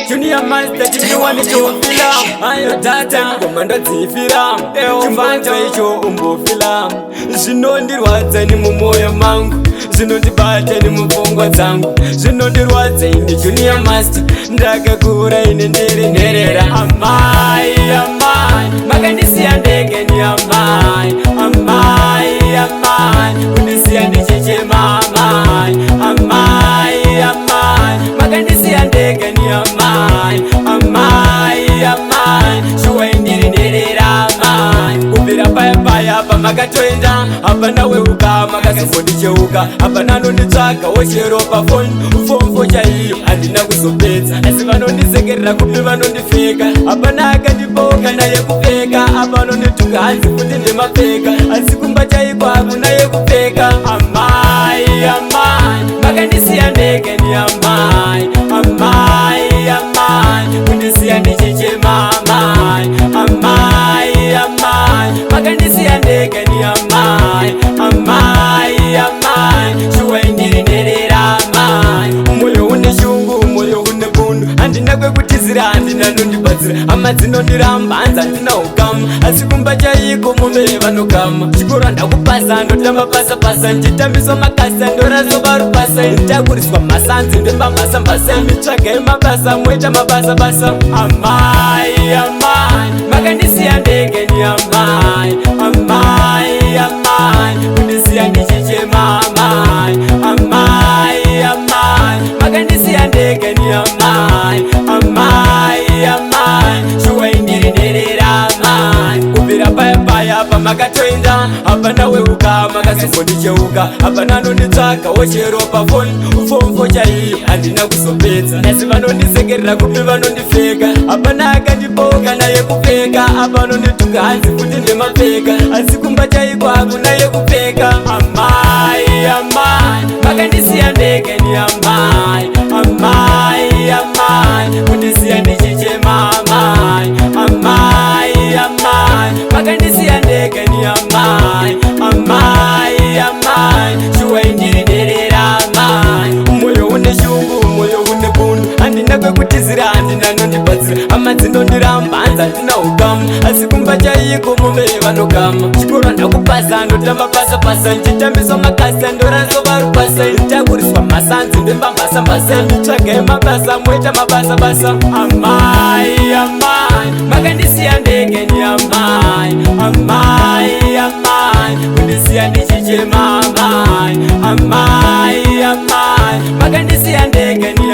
Junior Master chiniwani chofila ayo tata ngomanda dzifira chimbanza icho umbofila zvinondirwadza ni mumoyo mangu zvinondibata ni mupfungwa dzangu zvinondirwadza indi Junior Master ndakakura ine ndiri nherera amai amai makandisiya ndege ni amai amai amai kundisiya ndichichema amai amai amai makandisiya ndege ni amai amai amai shuwa indiri nherera amai kubvira paya paya pamakatoenda hapana weuka makazongondicheuka hapana anonditsvaga wochero pafoni ufomfo chaiyo handina kuzopedza asi vanondisekerera kupi vanondipfeka hapana akandiboka naye kupfeka apa anonditunga hanzi kuti ndemapfeka asi kumba chaiko hakuna yekupfeka amai amai makandisiya ndege ni amai amai amai kundisiya ndichichema amai amai amai makandisiya ndege ni amai amai amai shuwa indiri nherera amai moyo une shungu moyo une bundu handina kwekutizira handina nondibatsira hama dzinondiramba hanzi handina ukama asi kumba chaiko mume vanokama chikoro ndakupasa ndotamba pasapasa ndichitambiswa makasa ndorazova rupasa nditakuriswa masanzi ndembambasambasa mitsvagai mabasa moita mabasabasa amai amai makandisiya ndege ni amai amai amai kundisiya ndichichema amai amai amai makandisiya ndege ni amai amai amai shuwa indiri nherera amai kubvira paya paya pamakatoenda hapana weuka makazongondicheuka hapana anonditsvaga wochero pafoni ufomfo chaiyo handina kuzopedza asi vanondisekerera kupi vanondipfeka hapana akandiboka naye kupfeka apa anonditunga hanzi kuti ndemapfeka asi kumba chaiko hakuna yekupfeka amai amai makandisiya ndege ni amai amai amai kundisiya ndichichema amai amai amai makandisiya ndege ni amai amai amai shuwa indiri nherera amai moyo une shungu moyo une bundu handina kwekutizira handina nondibatsira hama dzinondiramba hanzi handina ukama asi kumba chaiko mume vanokama chikoro ndakupasa ndotamba pasapasa ndichitambiswa makasa ndorazova rupasa nditakuriswa masanzi ndembambasambasa nditsvagai mabasa moita mabasabasa amai amai makandisiya ndege ni amai amai amai kundisiya ndichichema amai amai amai makandisiya ndege ni